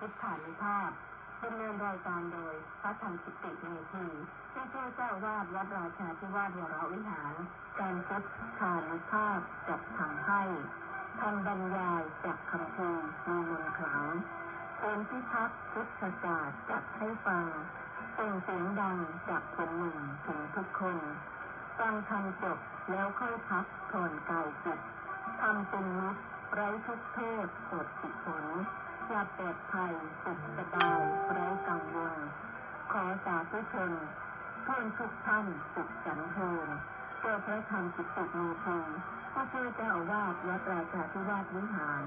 พุทธานุภาพดำเนินรายการโดยพระธรรมกิติเมธีที่ช่วยเจ้าวาดวัดราชาธิวาสวรวิหารการพุทธานุภาพจัดทำให้ทำบรรยายจากคำพีมีมนต์ขลังเป็นพิทักษ์พุทธศาสตร์จัดให้ฟังส่งเสียงดังจากคนหนึ่งถึงทุกคนฟังธรรมจบแล้วค่อยพักผ่อนกายจิตทำเป็นมิตรไร้ทุกโทษโสดสิผลหลับปลอดภัยสุขสบายไร้กังวลขอสาธุชนเพื่อนทุกท่านสุขสันต์เทินโดยพระธรรมกิตติเมธีผู้ช่วยเจ้าอาวาสวัดราชาธิวาสวิหาร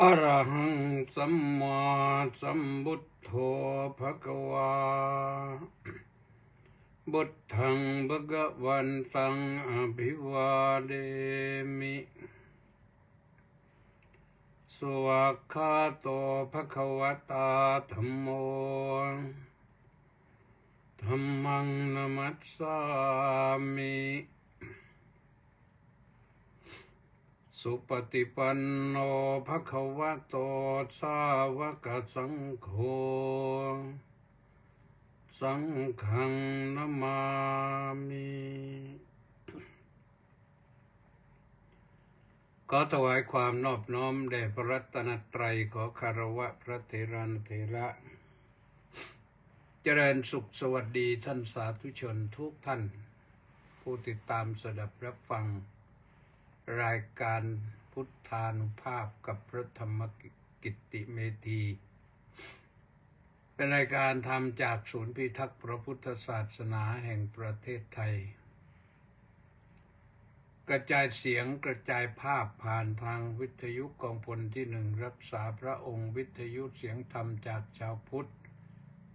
อะระหังสัมมาสัมพุทโธภควาบุตถังภควันตังอภิวาเดมิสวากขาโตภควตาธัมโมธัมมังนัมมัสสามิสุปฏิปันโนภควโตสาวกสังโฆสังฆังนะมามิขอถวายความนอบน้อมแด่พระรัตนตรัยขอคารวะพระเถรานุเถระเจริญสุขสวัสดีท่านสาธุชนทุกท่านผู้ติดตามสดับรับฟังรายการพุทธานุภาพกับพระธรรมกิตติเมธีเป็นรายการทำจากศูนย์พิทักษ์พระพุทธศาสนาแห่งประเทศไทยกระจายเสียงกระจายภาพผ่านทางวิทยุกองพลที่1รักษาพระองค์วิทยุเสียงธรรมจากชาวพุทธ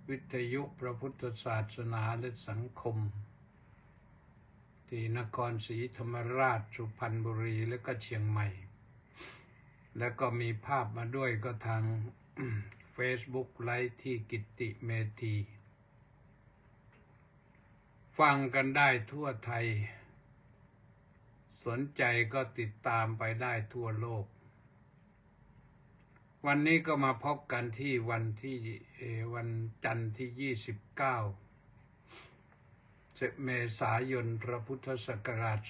วิทยุพระพุทธศาสนาและสังคมที่นครศรีธรรมราชสุพรรณบุรีและก็เชียงใหม่แล้วก็มีภาพมาด้วยก็ทาง Facebook ไลฟ์ที่กิตติเมธีฟังกันได้ทั่วไทยสนใจก็ติดตามไปได้ทั่วโลกวันนี้ก็มาพบกันที่วันจันทร์ที่29เมษายนพระพุทธศักราช2567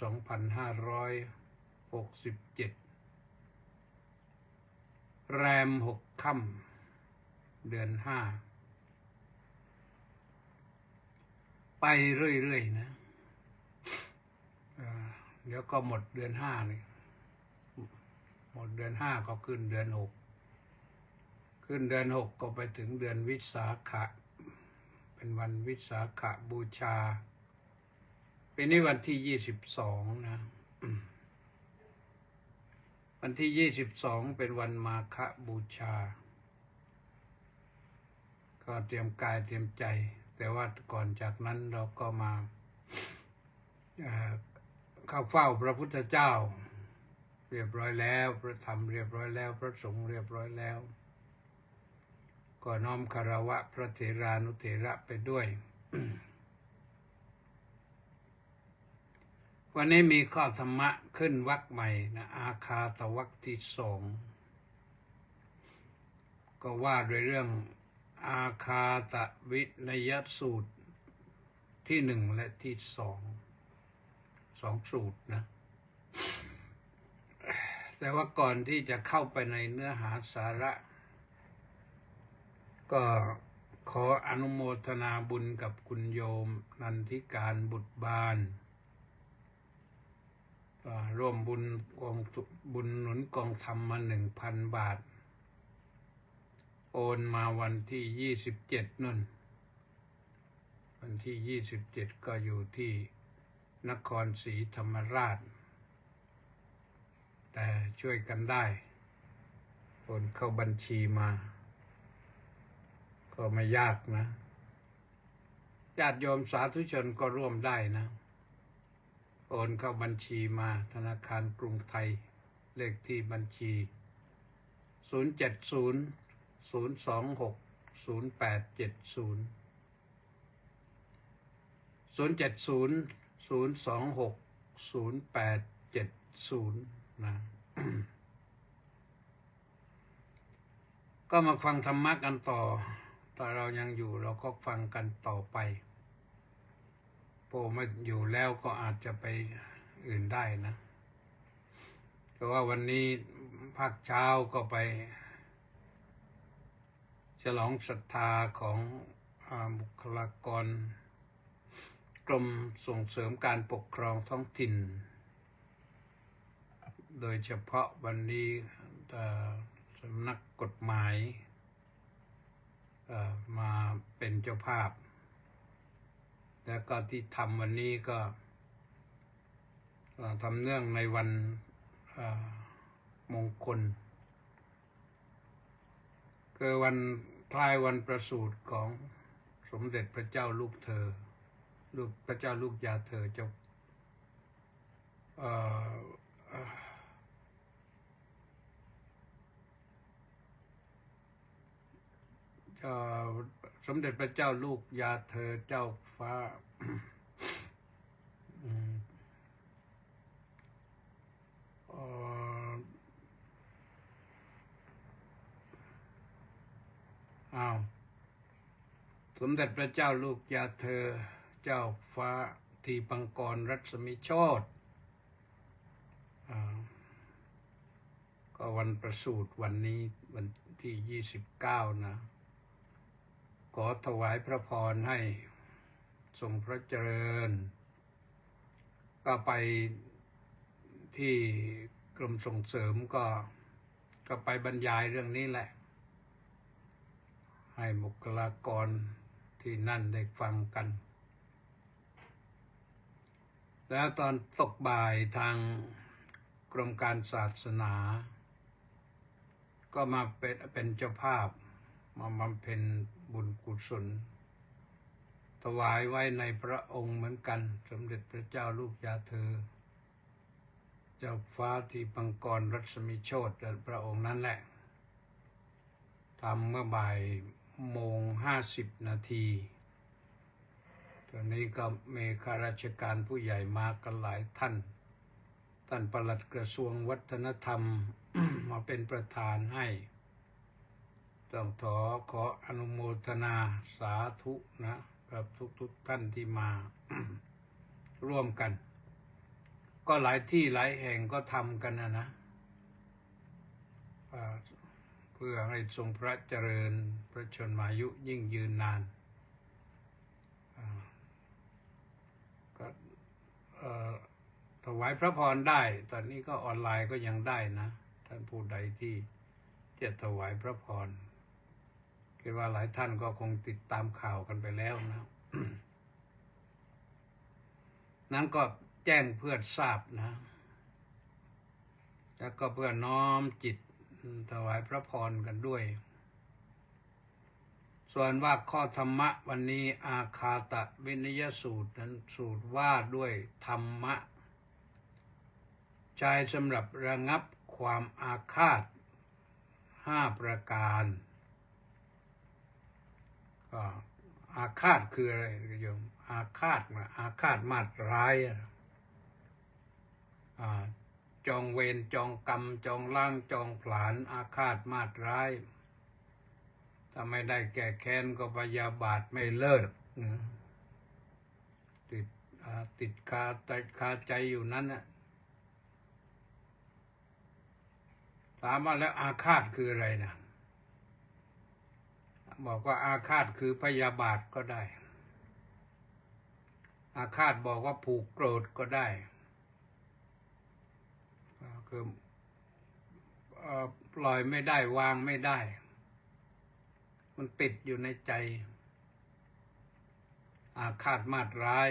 แรม6 ค่ำเดือน5ไปเรื่อยๆนะเดี๋ยวก็หมดเดือน5นี่หมดเดือน5ก็ขึ้นเดือน6ขึ้นเดือน6ก็ไปถึงเดือนวิสาขะเป็นวันวิสาขบูชาปีนี้วันที่22นะวันที่22เป็นวันมาฆบูชาก็เตรียมกายเตรียมใจแต่ว่าก่อนจากนั้นเราก็มาเข้าเฝ้าพระพุทธเจ้าเรียบร้อยแล้วพระธรรมเรียบร้อยแล้วพระสงฆ์เรียบร้อยแล้วก็น้อมคารวะพระเถรานุเถระไปด้วย วันนี้มีข้อธรรมะขึ้นวรรคใหม่นะอาคาตวรรคที่2ก็ว่าด้วยเรื่องอาคาตวินยสูตรที่1และที่2สูตรนะแต่ว่าก่อนที่จะเข้าไปในเนื้อหาสาระก็ขออนุโมทนาบุญกับคุณโยมนันทิการบุตรบานร่วมบุญหนุนกองธรรมมา 1,000 บาทโอนมาวันที่27นั่นวันที่27ก็อยู่ที่นครศรีธรรมราชแต่ช่วยกันได้โอนเข้าบัญชีมาก็ไม่ยากนะ ญาติโยมสาธุชนก็ร่วมได้นะโอนเข้าบัญชีมาธนาคารกรุงไทยเลขที่บัญชี070-026-0870นะ ก็มาฟังธรรมะกันต่อถ้าเรายังอยู่เราก็ฟังกันต่อไปพอไม่อยู่แล้วก็อาจจะไปอื่นได้นะเพราะว่าวันนี้ภาคเช้าก็ไปฉลองศรัทธาของบุคลากรกรมส่งเสริมการปกครองท้องถิ่นโดยเฉพาะวันนี้สำนักกฎหมายมาเป็นเจ้าภาพแล้วก็ที่ทำวันนี้ก็ทำเนื่องในวันมงคลคือวันคล้ายวันประสูติของสมเด็จพระเจ้าลูกเธอพระเจ้าลูกยาเธอเจ้าสมเด็จพระเจ้าลูกยาเธอเจ้าฟ้าสมเด็จพระเจ้าลูกยาเธอเจ้าฟ้าทีปังกรรัศมีโชติก็วันประสูติวันนี้วันที่29นะขอถวายพระพรให้ทรงพระเจริญก็ไปที่กรมส่งเสริมก็ไปบรรยายเรื่องนี้แหละให้บุคลากรที่นั่นได้ฟังกันแล้วตอนตกบ่ายทางกรมการศาสนาก็มาเป็นเจ้าภาพมาบำเพ็ญบุญกุศลถวายไว้ในพระองค์เหมือนกันสมเด็จพระเจ้าลูกยาเธอเจ้าฟ้าทีปังกรรัศมีโชติพระองค์นั้นแหละทำเมื่อบ่ายโมง50 นาทีตอนนี้ก็มีข้าราชการผู้ใหญ่มากันหลายท่านปลัดกระทรวงวัฒนธรรม มาเป็นประธานให้ต้องขออนุโมทนาสาธุนะกับทุกท่านที่มา ร่วมกันก็หลายที่หลายแห่งก็ทำกันนะเพื่อให้ทรงพระเจริญพระชนมายุยิ่งยืนนานก็ถวายพระพรได้ตอนนี้ก็ออนไลน์ก็ยังได้นะท่านผู้ใดที่จะถวายพระพรคิดว่าหลายท่านก็คงติดตามข่าวกันไปแล้วนะ นั้นก็แจ้งเพื่อทราบนะแล้วก็เพื่อน้อมจิตถวายพระพรกันด้วยส่วนว่าข้อธรรมะวันนี้อาคาตวินยสูตรนั้นสูตรว่าด้วยธรรมะใช้สำหรับระงับความอาฆาต5 ประการก็อาฆาตคืออะไรโยมอาฆาตมาตร้ายจองเวรจองกรรมจองล้างจองผลาญอาฆาตมาตร้ายถ้าไม่ได้แก้แค้นก็พยาบาทไม่เลิกติดคาใจอยู่นั้นน่ะถามว่าแล้วอาฆาตคืออะไรนะบอกว่าอาฆาตคือพยาบาทก็ได้อาฆาตบอกว่าผูกโกรธก็ได้คือปล่อยไม่ได้วางไม่ได้มันติดอยู่ในใจอาฆาตมาตร้าย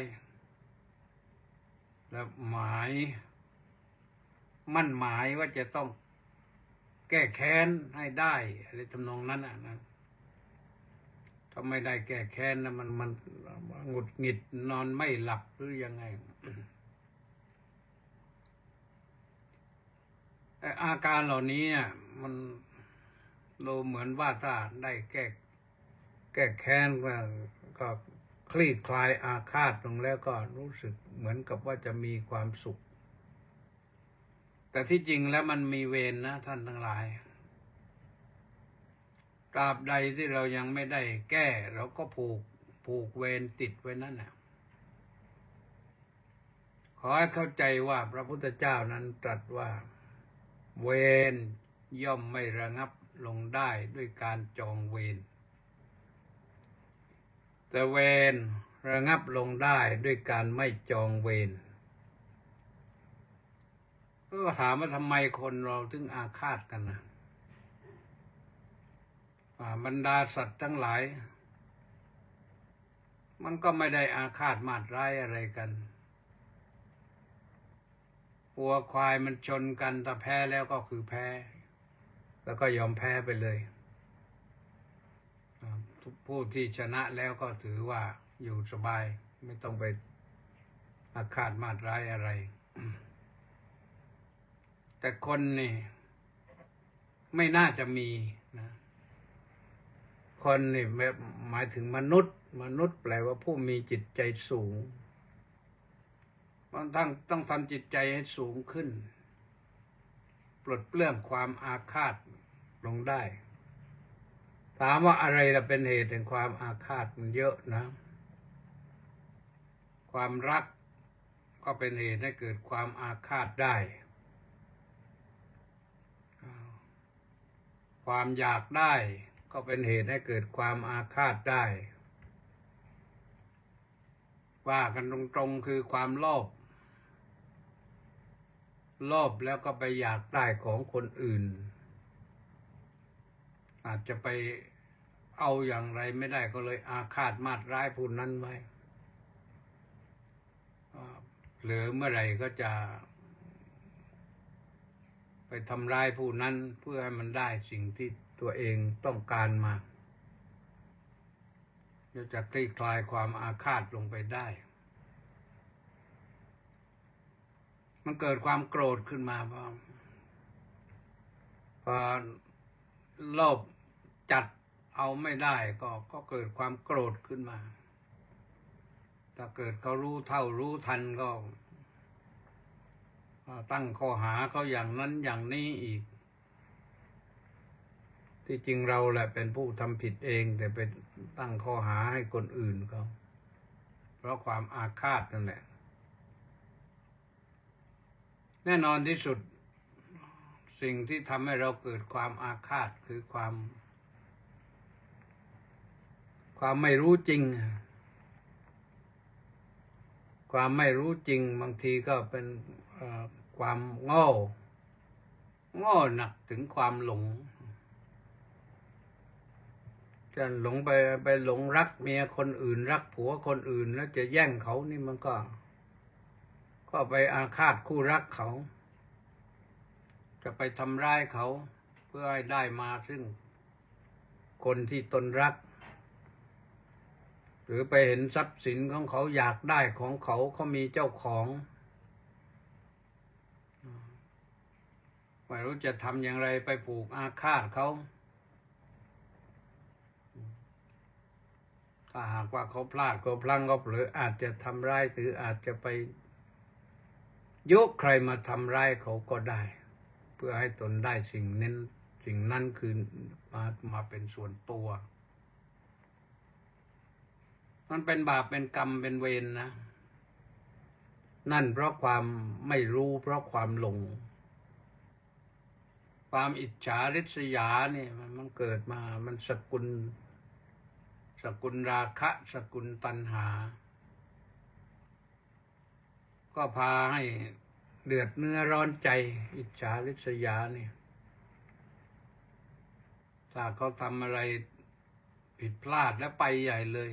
แล้วมั่นหมายว่าจะต้องแก้แค้นให้ได้อะไรทำนองนั้นนะถ ถ้าไม่ได้แก้แค้นนะมันหงุดหงิดนอนไม่หลับหรือยังไง อาการเหล่านี้มันเราเหมือนว่าถ้าได้แก้แค้นก็คลี่คลายอาฆาตลงแล้วก็รู้สึกเหมือนกับว่าจะมีความสุขแต่ที่จริงแล้วมันมีเวรนะท่านทั้งหลายตราบใดที่เรายังไม่ได้แก้เราก็ผูกเวรติดไว้นั่นแหละขอให้เข้าใจว่าพระพุทธเจ้านั้นตรัสว่าเวรย่อมไม่ระงับลงได้ด้วยการจองเวรแต่เวรระงับลงได้ด้วยการไม่จองเวรก็ถามว่าทำไมคนเราถึงอาฆาตกันนะบรรดาสัตว์ทั้งหลายมันก็ไม่ได้อาฆาตมาตร้ายอะไรกันวัวควายมันชนกันถ้าแพ้แล้วก็คือแพ้แล้วก็ยอมแพ้ไปเลยผู้ที่ชนะแล้วก็ถือว่าอยู่สบายไม่ต้องไปอาฆาตมาตร้ายอะไรแต่คนนี่ไม่น่าจะมีนะคนนี่หมายถึงมนุษย์แปลว่าผู้มีจิตใจสูงต้องทำจิตใจให้สูงขึ้นปลดเปลื้องความอาฆาตลงได้ถามว่าอะไรล่ะเป็นเหตุแห่งความอาฆาตมันเยอะนะความรักก็เป็นเหตุให้เกิดความอาฆาตได้ความอยากได้ก็เป็นเหตุให้เกิดความอาฆาตได้ว่ากันตรงๆคือความโลภแล้วก็ไปอยากได้ของคนอื่นอาจจะไปเอาอย่างไรไม่ได้ก็เลยอาฆาตมาตร้ายผู้นั้นไว้หรือเมื่อไหร่ก็จะไปทำร้ายผู้นั้นเพื่อให้มันได้สิ่งที่ตัวเองต้องการมาจะคลี่คลายความอาฆาตลงไปได้มันเกิดความโกรธขึ้นมาพอโลภจัดเอาไม่ได้ก็เกิดความโกรธขึ้นมาถ้าเกิดเขารู้เท่ารู้ทันก็ตั้งข้อหาเขาอย่างนั้นอย่างนี้อีกที่จริงเราแหละเป็นผู้ทำผิดเองแต่ไปตั้งข้อหาให้คนอื่นเขาเพราะความอาฆาตนั่นแหละแน่นอนที่สุดสิ่งที่ทำให้เราเกิดความอาฆาตคือความไม่รู้จริงความไม่รู้จริงบางทีก็เป็นความโง่หนักถึงความหลงจะหลงไปหลงรักเมียคนอื่นรักผัวคนอื่นแล้วจะแย่งเขานี่มันก็ไปอาฆาตคู่รักเขาจะไปทำร้ายเขาเพื่อให้ได้มาซึ่งคนที่ตนรักหรือไปเห็นทรัพย์สินของเขาอยากได้ของเขามีเจ้าของไม่รู้จะทำอย่างไรไปผูกอาฆาตเขาถ้าหากว่าเขาพลาดก็พลั้งก็เผลออาจจะทำร้ายหรืออาจจะไปยกใครมาทำร้ายเขาก็ได้เพื่อให้ตนได้สิ่งนั้นคือมาเป็นส่วนตัวมันเป็นบาปเป็นกรรมเป็นเวรนะนั่นเพราะความไม่รู้เพราะความหลงความอิจฉาริษยาเนี่ยมันเกิดมามันสกุลราคะสกุลตัณหาก็พาให้เดือดเนื้อร้อนใจอิจฉาริษยาเนี่ยถ้าเขาทำอะไรผิดพลาดแล้วไปใหญ่เลย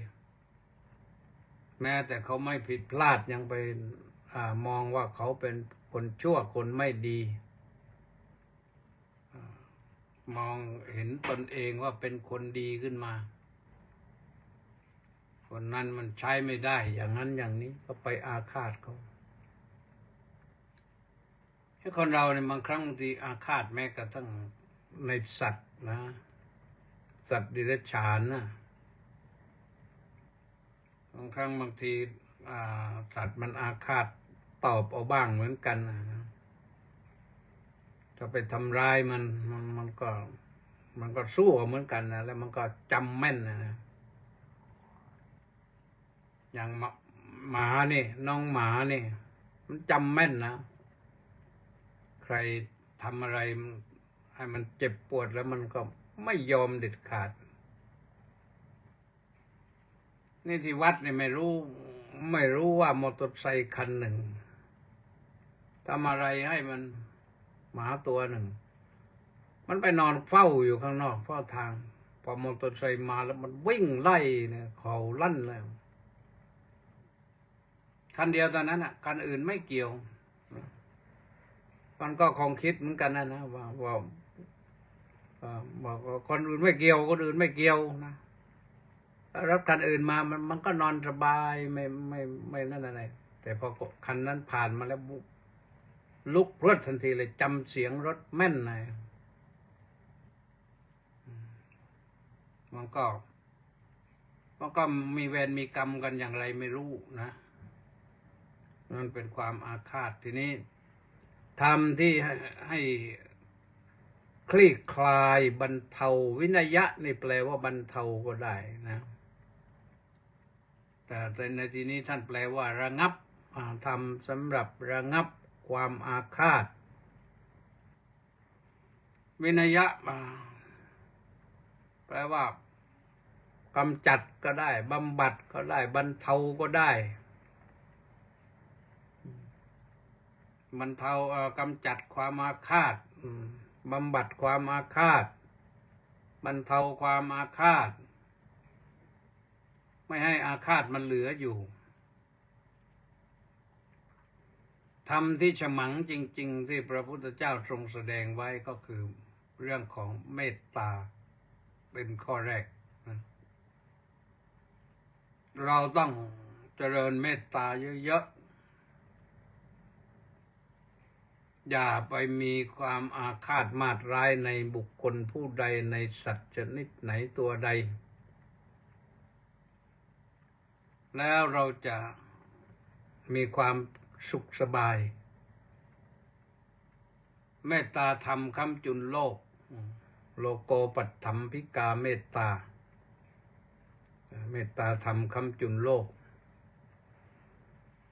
แม้แต่เขาไม่ผิดพลาดยังไปมองว่าเขาเป็นคนชั่วคนไม่ดีมองเห็นตนเองว่าเป็นคนดีขึ้นมา คนนั้นมันใช้ไม่ได้อย่างนั้นอย่างนี้ก็ไปอาฆาตเขาให้คนเราเนี่ยบางครั้งบางทีอาฆาตแม้กระทั่งในสัตว์นะสัตว์ดิเรกชันนะบางครั้งบางทีสัตว์มันอาฆาตตอบเอาบ้างเหมือนกันนะถ้าไปทำร้ายมันก็สู้เหมือนกันนะแล้วมันก็จำแม่นนะอย่างหมานี่น้องหมานี่มันจำแม่นนะใครทำอะไรให้มันเจ็บปวดแล้วมันก็ไม่ยอมเด็ดขาดนี่ที่วัดนี่ไม่รู้ว่ามอเตอร์ไซค์คันหนึ่งทำอะไรให้มันหมาตัวหนึ่งมันไปนอนเฝ้าอยู่ข้างนอกเฝ้าทางพอมอเตอร์ไซค์มาแล้วมันวิ่งไล่เนี่ยเขาลั่นเลยคันเดียวตอนนั้นอ่ะคันอื่นไม่เกี่ยวมันก็คงคิดเหมือนกันนะว่าบอกคนอื่นไม่เกี่ยวคนอื่นไม่เกี่ยวนะรถคันอื่นมามันก็นอนสบายไม่นั่นอะไรแต่พอคันนั้นผ่านมาแล้วลุกรถทันทีเลยจำเสียงรถแม่นเลยมันก็มีเวรมีกรรมกันอย่างไรไม่รู้นะมันเป็นความอาฆาตทีนี้ทำที่ให้คลี่คลายบรรเทาวินัยะนี่แปลว่าบรรเทาก็ได้นะแต่ในที่นี้ท่านแปลว่าระงับทำสำหรับระงับความอาฆาตวินัยะแปลว่ากำจัดก็ได้บำบัดก็ได้บรรเทาก็ได้บรรเทากำจัดความอาฆาตบำบัดความอาฆาตบรรเทาความอาฆาตไม่ให้อาฆาตมันเหลืออยู่ธรรมที่ฉมังจริงๆที่พระพุทธเจ้าทรงแสดงไว้ก็คือเรื่องของเมตตาเป็นข้อแรกนะเราต้องเจริญเมตตาเยอะๆอย่าไปมีความอาฆาตมาตร้ายในบุคคลผู้ใดในสัตว์ชนิดไหนตัวใดแล้วเราจะมีความสุขสบายเมตตาธรรมค้ำจุนโลกโลโกปัฏฐัมภิกาเมตตาเมตตาธรรมค้ำจุนโลก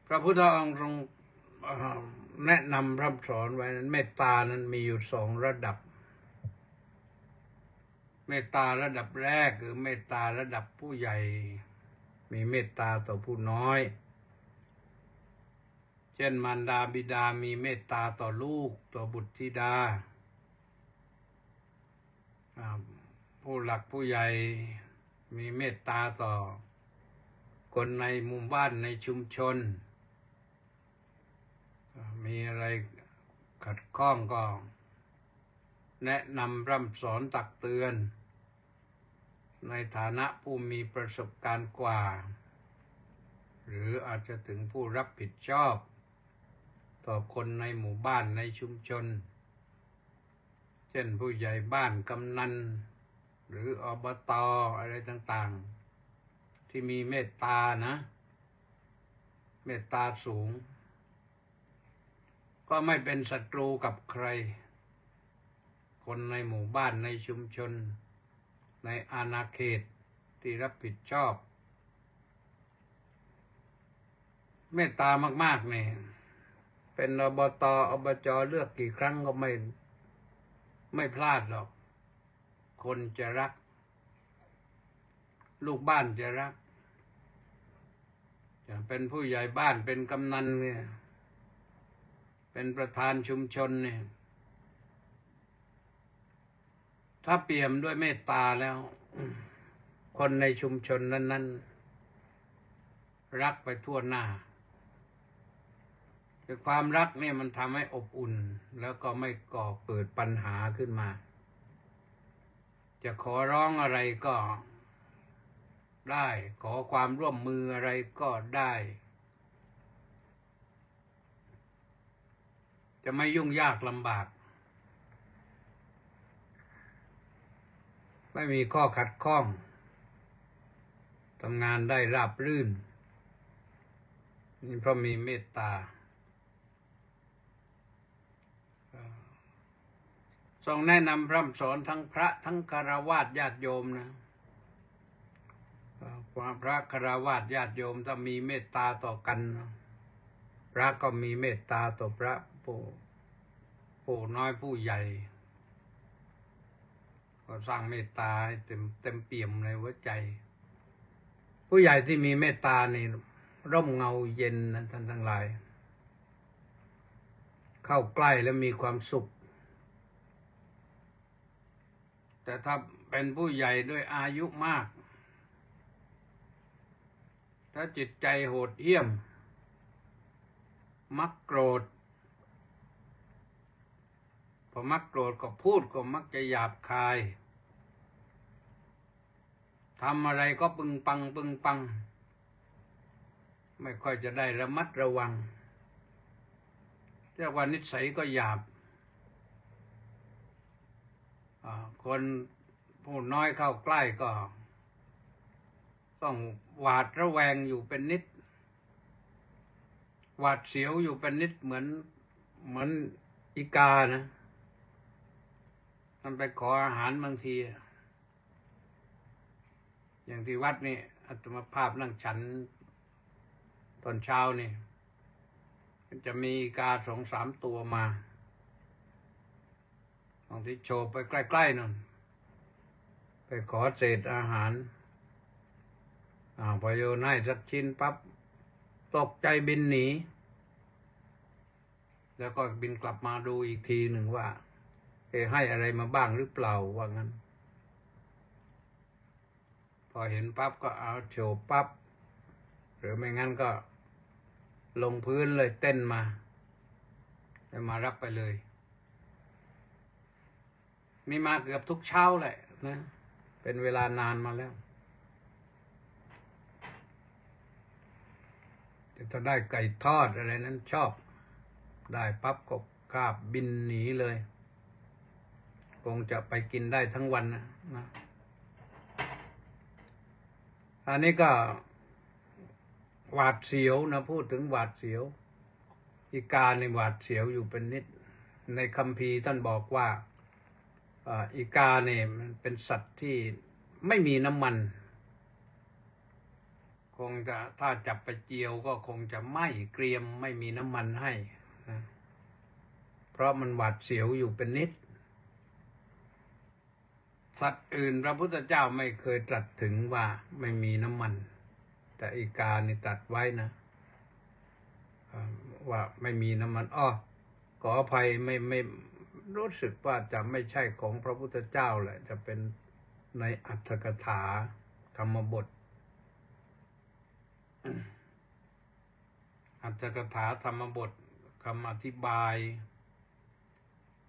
พระพุทธองค์ทรงแนะนำพร่ำสอนไว้นั้นเมตตานั้นมีอยู่สองระดับเมตตาระดับแรกคือเมตตาระดับผู้ใหญ่มีเมตตาต่อผู้น้อยเช่นมารดาบิดามีเมตตาต่อลูกต่อบุตรธิดาผู้หลักผู้ใหญ่มีเมตตาต่อคนในหมู่บ้านในชุมชนมีอะไรขัดข้องก็แนะนำร่ำสอนตักเตือนในฐานะผู้มีประสบการณ์กว่าหรืออาจจะถึงผู้รับผิดชอบต่อคนในหมู่บ้านในชุมชนเช่นผู้ใหญ่บ้านกำนันหรืออบต.อะไรต่างๆที่มีเมตตานะเมตตาสูงก็ไม่เป็นศัตรูกับใครคนในหมู่บ้านในชุมชนในอาณาเขตที่รับผิดชอบเมตตามากๆเนี่ยเป็นอบต.อบจ.เลือกกี่ครั้งก็ไม่พลาดหรอกคนจะรักลูกบ้านจะรักจะเป็นผู้ใหญ่บ้านเป็นกำนันเนี่ยเป็นประธานชุมชนเนี่ยถ้าเปี่ยมด้วยเมตตาแล้วคนในชุมชนนั้นๆรักไปทั่วหน้าคือความรักเนี่ยมันทำให้อบอุ่นแล้วก็ไม่ก่อเกิดปัญหาขึ้นมาจะขอร้องอะไรก็ ได้ขอความร่วมมืออะไรก็ได้จะไม่ยุ่งยากลำบากไม่มีข้อขัดข้องทำงานได้ราบรื่นนี่เพราะมีเมตตาทรงแนะนำพร่ำสอนทั้งพระทั้งฆราวาสญาติโยมนะพระฆราวาสญาติโยมถ้ามีเมตตาต่อกันพระก็มีเมตตาต่อพระผู้น้อยผู้ใหญ่ก็สร้างเมตตาให้เต็มเปี่ยมในหัวใจผู้ใหญ่ที่มีเมตตานี่ร่มเงาเย็นนะท่านทั้งหลายเข้าใกล้แล้วมีความสุขแต่ถ้าเป็นผู้ใหญ่ด้วยอายุมากถ้าจิตใจโหดเหี้ยมมักโกรธพอมักโกรธก็พูดก็มักจะหยาบคายทำอะไรก็ปึงปังไม่ค่อยจะได้ระมัดระวังเรียกว่านิสัยก็หยาบคนผู้น้อยเข้าใกล้ก็ต้องหวาดระแวงอยู่เป็นนิดหวาดเสียวอยู่เป็นนิดเหมือนอีกานะมันไปขออาหารบางทีอย่างที่วัดนี่อาตมาภาพนั่งฉันตอนเช้านี่จะมีอีกา2-3 ตัวมาบางทีโฉบไปใกล้ๆนั่นไปขอเศษอาหารพอโยนให้สักชิ้นปั๊บตกใจบินหนีแล้วก็บินกลับมาดูอีกทีหนึ่งว่าให้อะไรมาบ้างหรือเปล่าว่างั้นพอเห็นปั๊บก็เอาโฉบปั๊บหรือไม่งั้นก็ลงพื้นเลยเต้นมาแล้วมารับไปเลยมีมาเกือบทุกเช้าแหละนะเป็นเวลานานมาแล้วถ้าได้ไก่ทอดอะไรนั้นชอบได้ปั๊บก็คาบบินหนีเลยคงจะไปกินได้ทั้งวันนะอันนี้ก็หวาดเสียวนะพูดถึงหวาดเสียวอีกาในหวาดเสียวอยู่เป็นนิดในคัมภีร์ท่านบอกว่าอีกาเนี่ยมันเป็นสัตว์ที่ไม่มีน้ำมันคงจะถ้าจับไปเจียวก็คงจะไหม้เกรียมไม่มีน้ำมันให้นะเพราะมันหวาดเสียวอยู่เป็นนิดสัตว์อื่นพระพุทธเจ้าไม่เคยตรัสถึงว่าไม่มีน้ำมันแต่อีกานี่ตรัสไว้นะว่าไม่มีน้ำมันขออภัยไม่รู้สึกว่าจะไม่ใช่ของพระพุทธเจ้าแหละจะเป็นในอัตถกถาธรรมบทอัตถกถาธรรมบทคำอธิบาย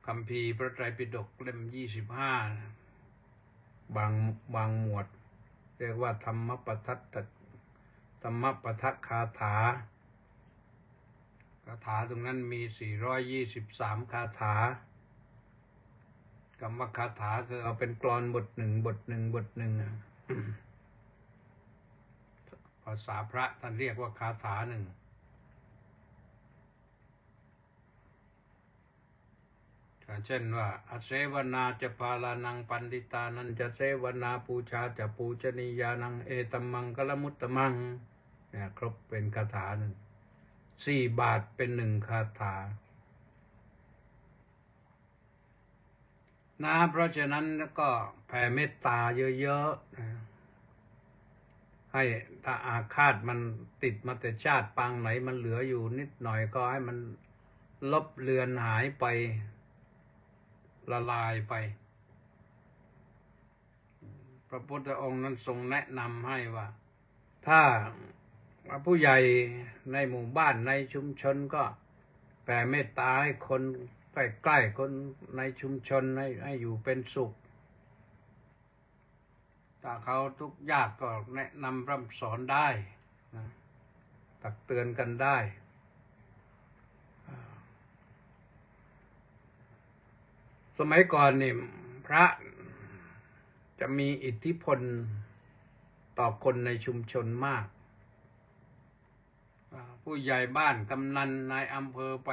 คัมภีร์พระไตรปิฎกเล่ม25บางหมวดเรียกว่าธรรมปทัคคาถาคาถาตรงนั้นมี423คาถาคำว่าคาถาคือเอาเป็นกลอนบทหนึ่งภาษาพระท่านเรียกว่าคาถาหนึ่งเช่นว่าอเสวนาจะปาลานังปันติตานันจะเสวนาปูชาจะปูชนียานังเอตัมมังกลมุตตมังเนี่ยครบเป็นคาถาหนึ่ง4 บาทเป็น1คาถานะเพราะฉะนั้นก็แผ่เมตตาเยอะๆนะให้ถ้าอาฆาตมันติดมาแต่ชาติปางไหนมันเหลืออยู่นิดหน่อยก็ให้มันลบเลือนหายไปละลายไปพระพุทธองค์นั้นทรงแนะนำให้ว่าถ้าผู้ใหญ่ในหมู่บ้านในชุมชนก็แผ่เมตตาให้คนใกล้ๆคนในชุมชนให้อยู่เป็นสุข ถ้าเขาทุกข์ยากก็แนะนำพร่ำสอนได้นะตักเตือนกันได้สมัยก่อนนี่พระจะมีอิทธิพลต่อคนในชุมชนมากผู้ใหญ่บ้านกำนันนายอำเภอไป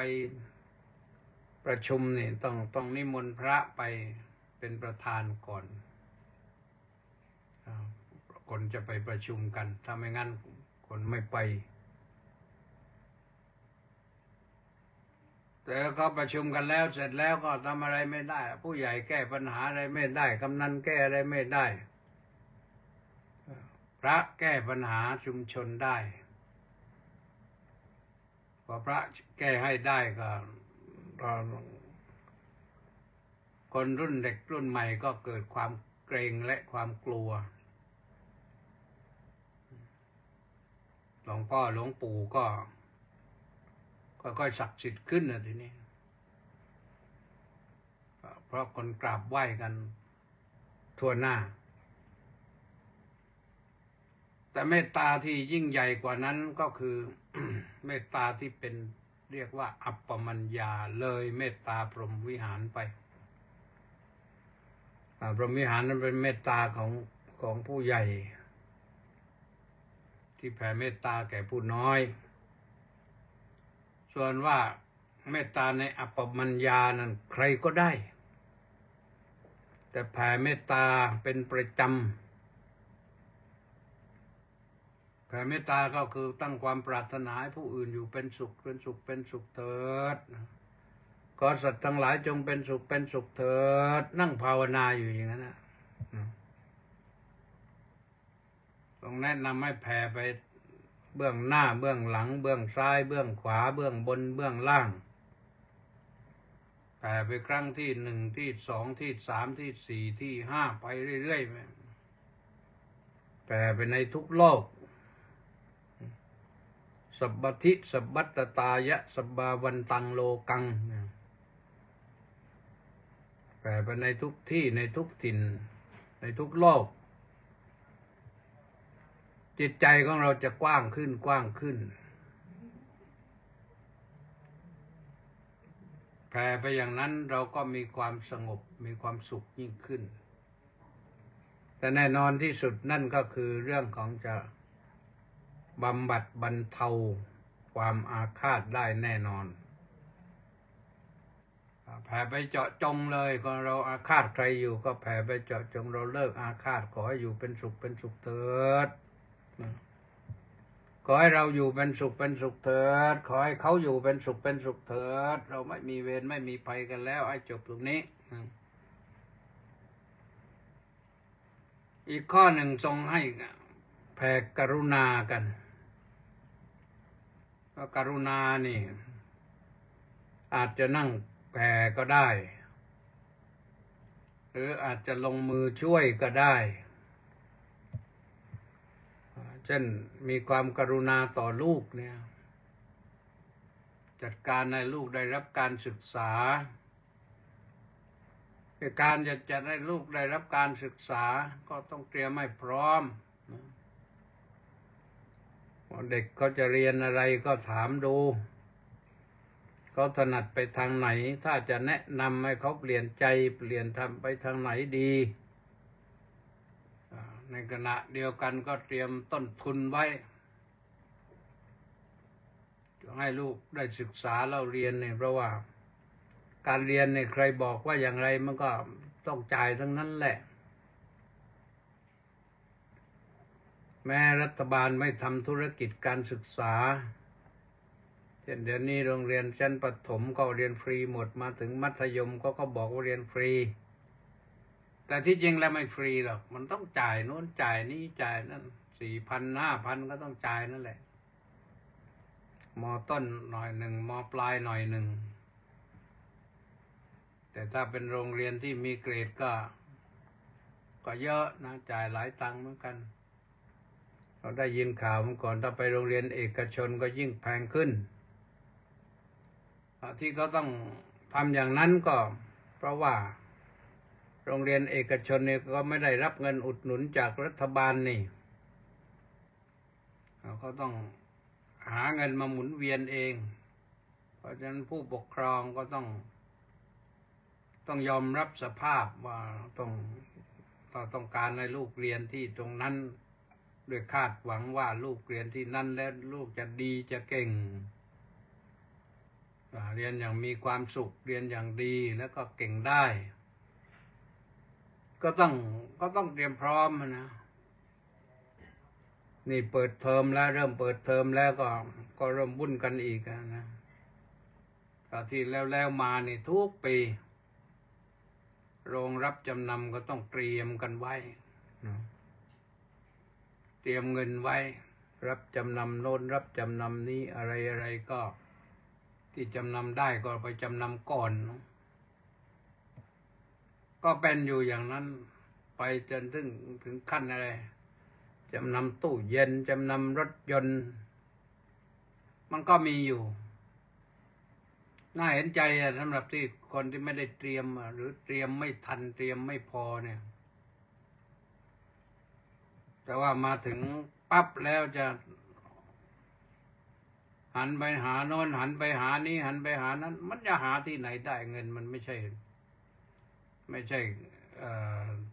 ประชุมนี่ต้องนิมนต์พระไปเป็นประธานก่อนคนจะไปประชุมกันถ้าไม่งั้นคนไม่ไปแต่เขาประชุมกันแล้วเสร็จแล้วก็ทำอะไรไม่ได้ผู้ใหญ่แก้ปัญหาอะไรไม่ได้กำนันแก้อะไรไม่ได้พระแก้ปัญหาชุมชนได้พอพระแก้ให้ได้ก็คนรุ่นเด็กรุ่นใหม่ก็เกิดความเกรงและความกลัวหลวงพ่อหลวงปู่ก็ค่อยๆศักดิ์สิทธิ์ขึ้นนะทีนี้เพราะคนกราบไหว้กันทั่วหน้าแต่เมตตาที่ยิ่งใหญ่กว่านั้นก็คือ เมตตาที่เป็นเรียกว่าอัปปมัญญาเลยเมตตาพรหมวิหารไปพรหมวิหารนั้นเป็นเมตตาของผู้ใหญ่ที่แผ่เมตตาแก่ผู้น้อยส่วนว่าเมตตาในอัปปมัญญานั้นใครก็ได้แต่แผ่เมตตาเป็นประจำแผ่เมตตาก็คือตั้งความปรารถนาให้ผู้อื่นอยู่เป็นสุขเป็นสุขเป็นสุขเถิดขอสัตว์ทั้งหลายจงเป็นสุขเป็นสุขเถิดนั่งภาวนาอยู่อย่างนั้นนะต้องแนะนำให้แผ่ไปเบื้องหน้าเบื้องหลังเบื้องซ้ายเบื้องขวาเบื้องบนเบื้องล่างแผ่ไปครั้งที่หนึ่งที่สองที่สามที่สี่ที่ห้าไปเรื่อยๆแผ่ไปในทุกโลกสัพพทิสัพพัตตตายะสัพพาวันตังโลกังแผ่ไปในทุกที่ในทุกถิ่นในทุกโลกจิตใจของเราจะกว้างขึ้นกว้างขึ้นแผ่ไปอย่างนั้นเราก็มีความสงบมีความสุขยิ่งขึ้นแต่แน่นอนที่สุดนั่นก็คือเรื่องของจะบำบัดบรรเทาความอาฆาตได้แน่นอนแผ่ไปเจาะจงเลยก็เราอาฆาตใครอยู่ก็แผ่ไปเจาะจงเราเลิกอาฆาตขอให้อยู่เป็นสุขเป็นสุขเถิดขอให้เราอยู่เป็นสุขเป็นสุขเถิดขอให้เขาอยู่เป็นสุขเป็นสุขเถิดเราไม่มีเวรไม่มีภัยกันแล้วให้จบตรงนี้อีกข้อหนึ่งทรงให้แผ่กรุณากันก็กรุณานี่อาจจะนั่งแผ่ก็ได้หรืออาจจะลงมือช่วยก็ได้เช่นมีความกรุณาต่อลูกเนี่ยจัดการให้ลูกได้รับการศึกษาการจะให้ลูกได้รับการศึกษาก็ต้องเตรียมให้พร้อมเด็กเขาจะเรียนอะไรก็ถามดูเขาถนัดไปทางไหนถ้าจะแนะนำให้เขาเปลี่ยนใจเปลี่ยนทำไปทางไหนดีในขณะเดียวกันก็เตรียมต้นทุนไว้ให้ลูกได้ศึกษาแล้วเรียนเนี่ยเพราะว่าการเรียนเนี่ยใครบอกว่าอย่างไรมันก็ต้องจ่ายทั้งนั้นแหละแม้รัฐบาลไม่ทำธุรกิจการศึกษาเช่นเดี๋ยวนี้โรงเรียนชั้นประถมก็เรียนฟรีหมดมาถึงมัธยมก็บอกว่าเรียนฟรีแต่ที่จริงแล้วไม่ฟรีหรอกมันต้องจ่ายโน้นจ่ายนี้จ่ายนั่น4,000 5,000ก็ต้องจ่ายนั่นแหละม.ต้นหน่อยหนึ่งม.ปลายหน่อยหนึ่งแต่ถ้าเป็นโรงเรียนที่มีเกรดก็เยอะนะจ่ายหลายตังค์เหมือนกันเราได้ยินข่าวเมื่อก่อนถ้าไปโรงเรียนเอกชนก็ยิ่งแพงขึ้นที่เขาต้องทำอย่างนั้นก็เพราะว่า โรงเรียนเอกชนเนี่ยก็ไม่ได้รับเงินอุดหนุนจากรัฐบาลนี่เขาต้องหาเงินมาหมุนเวียนเองเพราะฉะนั้นผู้ปกครองก็ต้องยอมรับสภาพว่าต้องการให้ลูกเรียนที่ตรงนั้นด้วยคาดหวังว่าลูกเรียนที่นั่นแล้วลูกจะดีจะเก่งเรียนอย่างมีความสุขเรียนอย่างดีแล้วก็เก่งได้ก็ต้องเตรียมพร้อมนะนี่เปิดเทอมแล้วเริ่มเปิดเทอมแล้วก็เริ่มวุ่นกันอีกนะตอนที่แล้วมานี่ทุกปีโรงรับจำนำก็ต้องเตรียมกันไว้นะเตรียมเงินไว้รับจำนำโน้นรับจำนำนี้อะไรก็ที่จำนำได้ก็ไปจำนำก่อนก็เป็นอยู่อย่างนั้นไปจนถึงขั้นอะไรจำนำตู้เย็นจำนำรถยนต์มันก็มีอยู่น่าเห็นใจสำหรับที่คนที่ไม่ได้เตรียมหรือเตรียมไม่ทันเตรียมไม่พอเนี่ยแต่ว่ามาถึงปั๊บแล้วจะหันไปหาโน้นหันไปหานี้หันไปหานั้นมันจะหาที่ไหนได้เงินมันไม่ใช่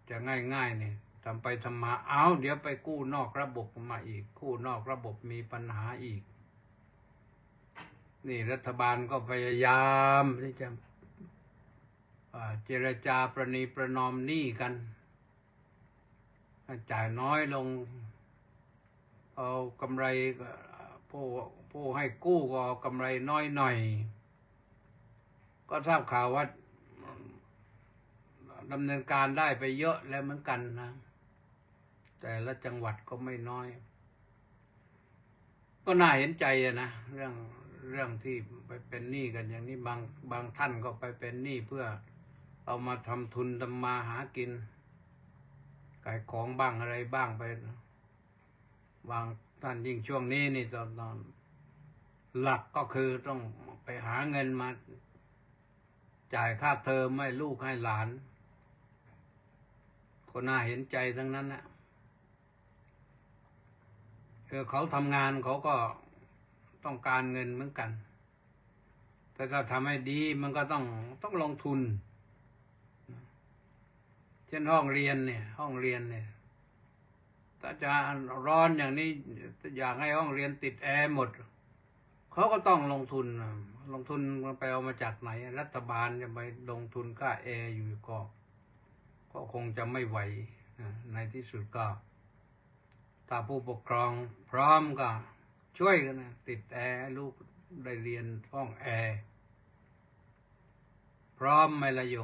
จะง่ายนี่ทำไปทำมาเดี๋ยวไปกู้นอกระบบมาอีกกู้นอกระบบมีปัญหาอีกนี่รัฐบาลก็พยายามที่จะเจรจาประนีประนอมหนี้กันจ่ายน้อยลงเอากำไรผู้ให้กู้ก็เอากำไรน้อยหน่อยก็ทราบข่าวว่าดำเนินการได้ไปเยอะแล้วเหมือนกันนะแต่ละจังหวัดก็ไม่น้อยก็น่าเห็นใจนะเรื่องที่ไปเป็นหนี้กันอย่างนี้บางท่านก็ไปเป็นหนี้เพื่อเอามาทำทุนทำมาหากินขายของบ้างอะไรบ้างไปบางท่านยิ่งช่วงนี้นี่ตอนหลักก็คือต้องไปหาเงินมาจ่ายค่าเทอมให้ลูกให้หลานก็น่าเห็นใจทั้งนั้นนะเขาทำงานเขาก็ต้องการเงินเหมือนกันแต่ถ้าทำให้ดีมันก็ต้องลงทุนเช่นห้องเรียนเนี่ยถ้าจะร้อนอย่างนี้อยากให้ห้องเรียนติดแอร์หมดเขาก็ต้องลงทุนไปเอามาจากไหนรัฐบาลจะไปลงทุนค่าแอร์อยู่ก็คงจะไม่ไหวในที่สุดก็ถ้าผู้ปกครองพร้อมก็ช่วยกันนะติดแอร์ให้ลูกได้เรียนห้องแอร์พร้อมไหมล่ะโย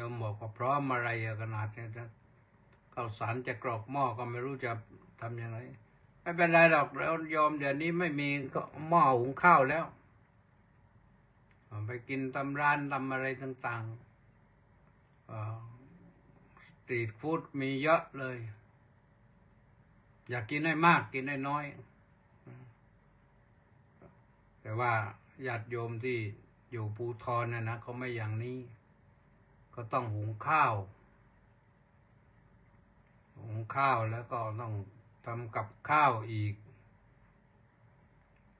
มบอกว่าพร้อมอะไรขนาดนี้นะข้าวสารจะกรอกหม้อก็ไม่รู้จะทำยังไงไม่เป็นไรหรอกแล้วโยมเดี๋ยวนี้ไม่มีหม้อหุงข้าวแล้วไปกินตามร้านตามอะไรต่างสตรีทฟู้ดมีเยอะเลยอยากกินให้มากกินให้น้อยแต่ว่าญาติโยมที่อยู่ภูธรนะเขาไม่อย่างนี้ก็ต้องหุงข้าวแล้วก็ต้องทำกับข้าวอีก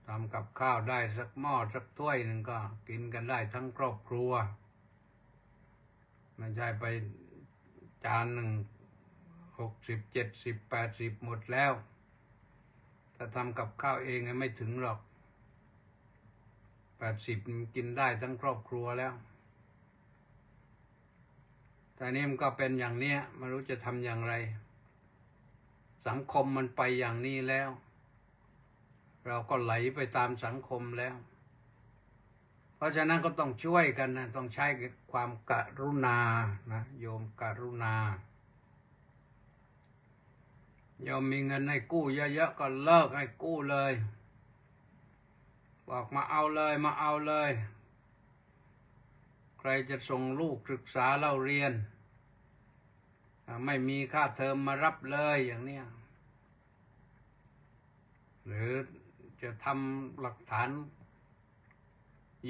ทำกับข้าวได้สักหม้อสักถ้วยหนึ่งก็กินกันได้ทั้งครอบครัวไม่ใช่ไปจานหนึ่ง60 70 80หมดแล้วถ้าทำกับข้าวเองไม่ถึงหรอก80กินได้ทั้งครอบครัวแล้วแต่นี่มันก็เป็นอย่างนี้ไม่รู้จะทำอย่างไรสังคมมันไปอย่างนี้แล้วเราก็ไหลไปตามสังคมแล้วเพราะฉะนั้นก็ต้องช่วยกันนะต้องใช้ความกรุณานะโยมกรุณาโยมมีเงินให้กู้เยอะๆก็เลิกให้กู้เลยบอกมาเอาเลยใครจะส่งลูกศึกษาเล่าเรียนไม่มีค่าเทอมมารับเลยอย่างเนี้ยหรือจะทำหลักฐาน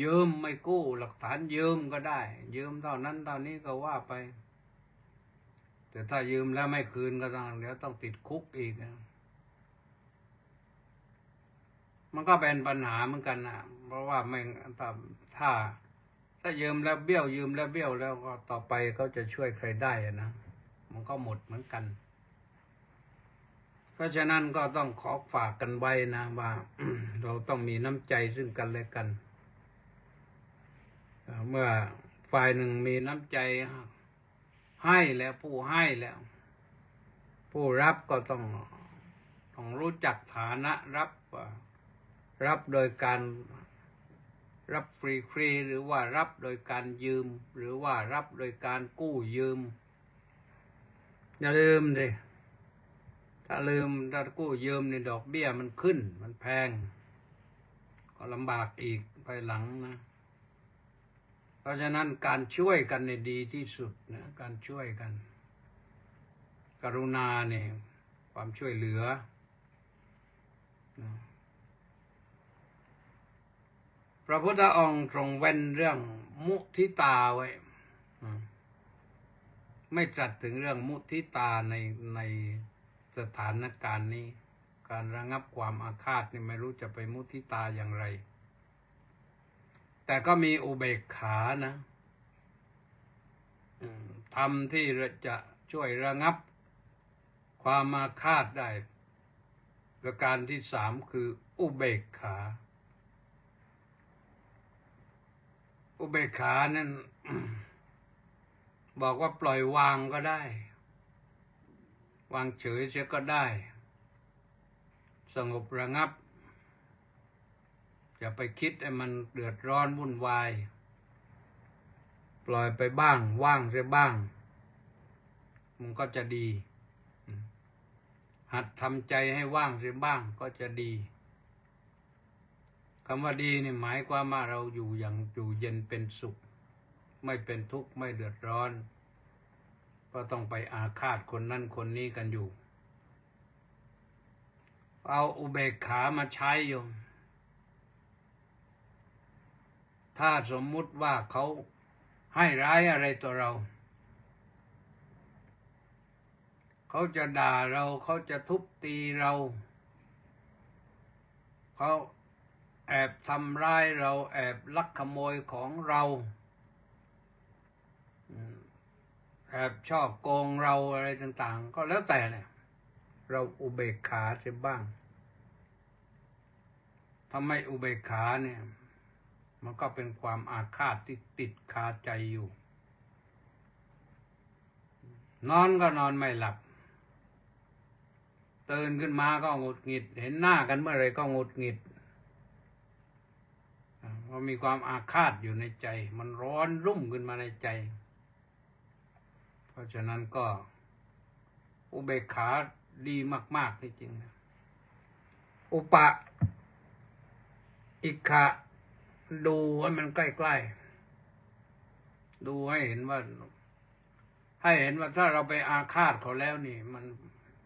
ยืมไม่กู้หลักฐานยืมก็ได้ยืมเท่านั้นเท่านี้ก็ว่าไปแต่ถ้ายืมแล้วไม่คืนก็ต้องเดี๋ยวต้องติดคุกอีกมันก็เป็นปัญหาเหมือนกันนะเพราะว่าไม่ถ้ายืมแล้วเบี้ยวยืมแล้วเบี้ยวแล้วก็ต่อไปเขาจะช่วยใครได้นะมันก็หมดเหมือนกันเพราะฉะนั้นก็ต้องขอฝากกันไว้นะว่า เราต้องมีน้ำใจซึ่งกันและกันเมื่อฝ่ายหนึ่งมีน้ำใจให้แล้วผู้ให้แล้วผู้รับก็ต้องรู้จักฐานะรับโดยการรับฟรีหรือว่ารับโดยการยืมหรือว่ารับโดยการกู้ยืมอย่าลืมสิถ้ากู้ยืมนี่ดอกเบี้ยมันขึ้นมันแพงก็ลำบากอีกภายหลังนะเพราะฉะนั้นการช่วยกันนี่ดีที่สุดนะการช่วยกันกรุณาเนี่ยความช่วยเหลือนะพระพุทธองค์ทรงเว้นเรื่องมุทิตาไว้ไม่ตรัสถึงเรื่องมุทิตาในสถานการณ์นี้การระงับความอาฆาตนี่ไม่รู้จะไปมุทิตาอย่างไรแต่ก็มีอุเบกขานะธรรมที่จะช่วยระงับความอาฆาตได้ประการที่สามคืออุเบกขาอุเบกขานั้น บอกว่าปล่อยวางก็ได้วางเฉยเสียก็ได้สงบระงับอย่าไปคิดให้มันเดือดร้อนวุ่นวายปล่อยไปบ้างว่างเสียบ้างมันก็จะดีหัดทำใจให้ว่างเสียบ้างก็จะดีคำว่าดีนี่หมายความว่าเราอยู่เย็นเป็นสุขไม่เป็นทุกข์ไม่เดือดร้อนก็ต้องไปอาฆาตคนนั้นคนนี้กันอยู่เอาอุเบกขามาใช้อยู่ถ้าสมมุติว่าเขาให้ร้ายอะไรต่อเราเขาจะด่าเราเขาจะทุบตีเราเขาแอบทำร้ายเราแอบลักขโมยของเราแอบชอบโกงเราอะไรต่างๆก็แล้วแต่เนี่ยเราอุเบกขาเสียบ้างทำไมอุเบกขาเนี่ยมันก็เป็นความอาฆาตที่ติดคาใจอยู่นอนก็นอนไม่หลับตื่นขึ้นมาก็หงุดหงิดเห็นหน้ากันเมื่อไรก็หงุดหงิดเพราะมีความอาฆาตอยู่ในใจมันร้อนรุ่มขึ้นมาในใจเพราะฉะนั้นก็อุเบกขาดีมากๆที่จริงนะอุปะอิกขะดูให้มันใกล้ๆดูให้เห็นว่าถ้าเราไปอาฆาตเขาแล้วนี่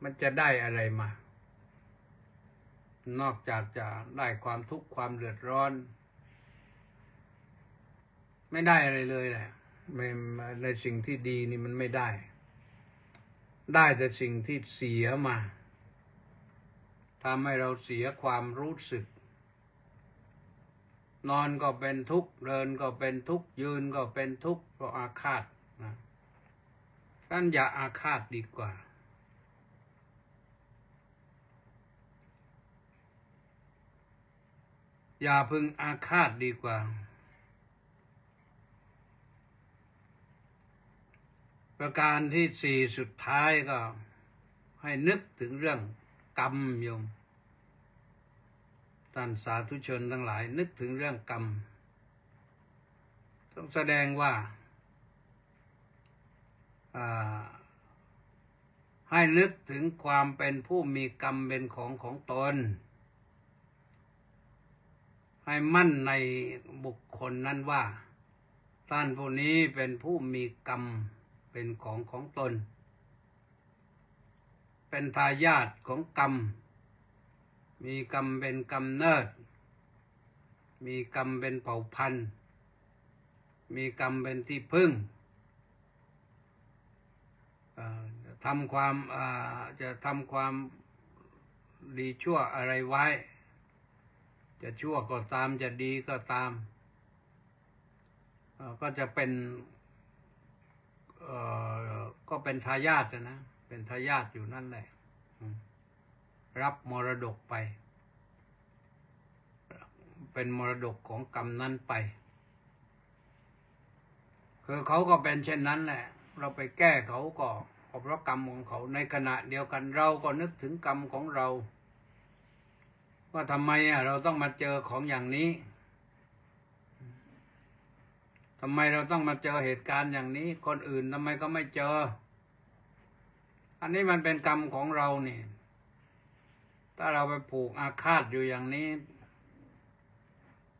มันจะได้อะไรมานอกจากจะได้ความทุกข์ความเดือดร้อนไม่ได้อะไรเลยแหละในสิ่งที่ดีนี่มันไม่ได้แต่สิ่งที่เสียมาทำให้เราเสียความรู้สึกนอนก็เป็นทุกข์เดินก็เป็นทุกข์ยืนก็เป็นทุกข์เพราะอาฆาตนะท่านอย่าอาฆาตดีกว่าอย่าพึงอาฆาตดีกว่าประการที่สี่สุดท้ายก็ให้นึกถึงเรื่องกรรมโยมท่านสาธุชนทั้งหลายนึกถึงเรื่องกรรมต้องแสดงว่าให้นึกถึงความเป็นผู้มีกรรมเป็นของตนให้มั่นในบุคคลนั้นว่าท่านผู้นี้เป็นผู้มีกรรมเป็นของตนเป็นทายาทของกรรมมีกรรมเป็นกำเนิด มีกรรมเป็นเผ่าพันธุ์มีกรรมเป็นที่พึ่งทำความจะทำความดีชั่วอะไรไว้จะชั่วก็ตามจะดีก็ตามก็จะเป็นก็เป็นทายาทนะเป็นทายาทอยู่นั่นแหละรับมรดกไปเป็นมรดกของกรรมนั้นไปคือเขาก็เป็นเช่นนั้นแหละเราไปแก้เขาก็เพราะกรรมของเขาในขณะเดียวกันเราก็นึกถึงกรรมของเราว่าทำไมเราต้องมาเจอของอย่างนี้ทำไมเราต้องมาเจอเหตุการณ์อย่างนี้คนอื่นทำไมก็ไม่เจออันนี้มันเป็นกรรมของเรานี่ถ้าเราไปผูกอาฆาตอยู่อย่างนี้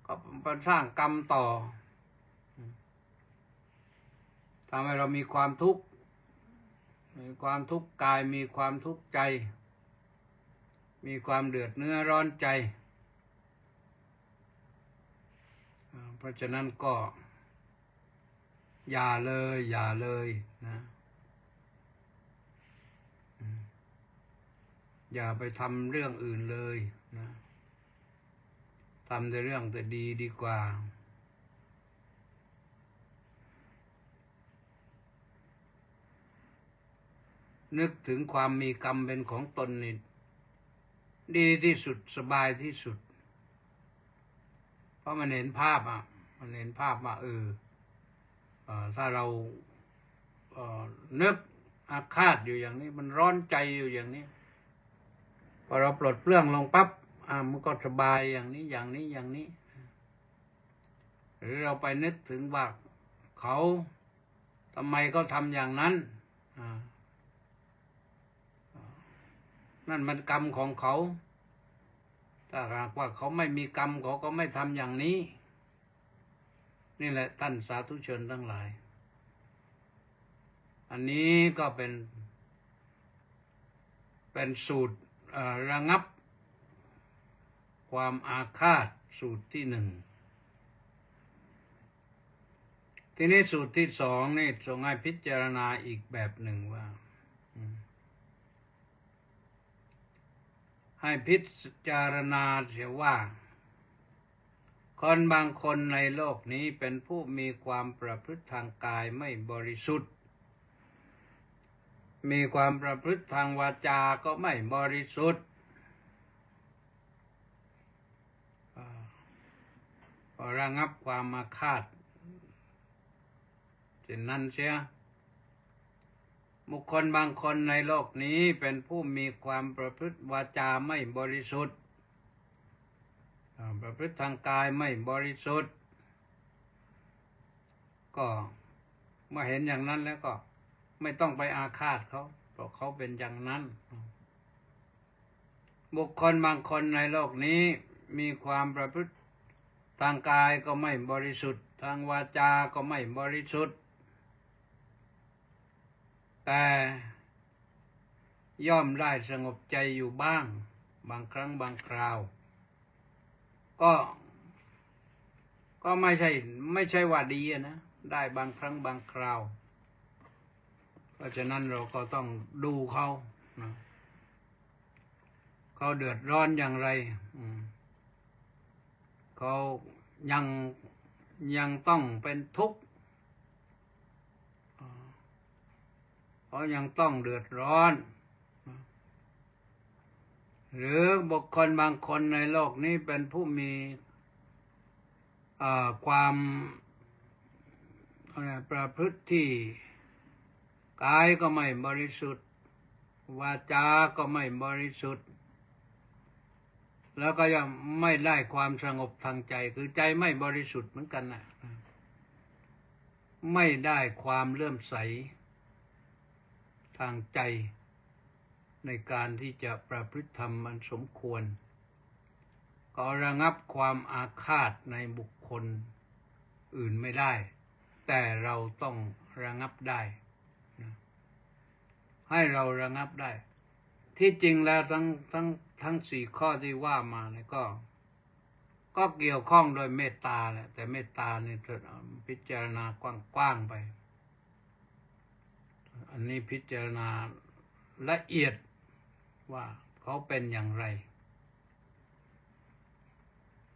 ก็เป็นสร้างกรรมต่อทำให้เรามีความทุกข์กายมีความทุกข์ใจมีความเดือดเนื้อร้อนใจเพราะฉะนั้นก็อย่าเลยนะอย่าไปทำเรื่องอื่นเลยนะทำแต่เรื่องแต่ดีดีกว่านึกถึงความมีกรรมเป็นของตนนี่ดีที่สุดสบายที่สุดเพราะมันเห็นภาพมันเห็นภาพว่าถ้าเรานึกอาฆาตอยู่อย่างนี้มันร้อนใจอยู่อย่างนี้พอเราปลดเปลื้องลงปั๊บมันก็สบายอย่างนี้หรือเราไปนึกถึงว่าเขาทำไมเขาทำอย่างนั้นนั่นมันกรรมของเขาถ้าหากว่าเขาไม่มีกรรมเขาก็ไม่ทำอย่างนี้นี่แหละท่านสาธุชนทั้งหลายอันนี้ก็เป็นสูตรระงับความอาฆาตสูตรที่หนึ่งทีนี้สูตรที่สองนี่ทรงให้พิจารณาอีกแบบหนึ่งว่าให้พิจารณาเสียว่าคนบางคนในโลกนี้เป็นผู้มีความประพฤติทางกายไม่บริสุทธิ์มีความประพฤติทางวาจาก็ไม่บริสุทธิ์ระงับความอาฆาตเช่นนั้นเสียบุคคลบางคนในโลกนี้เป็นผู้มีความประพฤติวาจาไม่บริสุทธิ์ประพฤติทางกายไม่บริสุทธิ์ก็เมื่อเห็นอย่างนั้นแล้วก็ไม่ต้องไปอาฆาตเขาเพราะเขาเป็นอย่างนั้นบุคคลบางคนในโลกนี้มีความประพฤติทางกายก็ไม่บริสุทธิ์ทางวาจาก็ไม่บริสุทธิ์แต่ย่อมได้สงบใจอยู่บ้างบางครั้งบางคราวก็ไม่ใช่ว่าดีนะได้บางครั้งบางคราวเพราะฉะนั้นเราก็ต้องดูเขานะเขาเดือดร้อนอย่างไรเขายังต้องเป็นทุกข์เขายังต้องเดือดร้อนหรือบุคคลบางคนในโลกนี้เป็นผู้มีความประพฤติที่กายก็ไม่บริสุทธิ์วาจาก็ไม่บริสุทธิ์แล้วก็ยังไม่ได้ความสงบทางใจคือใจไม่บริสุทธิ์เหมือนกันนะไม่ได้ความเลื่อมใสทางใจในการที่จะประพฤติธรรมมันสมควรก็ระงับความอาฆาตในบุคคลอื่นไม่ได้แต่เราต้องระงับได้นะให้เราระงับได้ที่จริงแล้วทั้ง4ข้อที่ว่ามาเนี่ยก็ ก็เกี่ยวข้องโดยเมตตาแหละแต่เมตตานี่พิจารณากว้างๆไปอันนี้พิจารณาละเอียดว่าเขาเป็นอย่างไร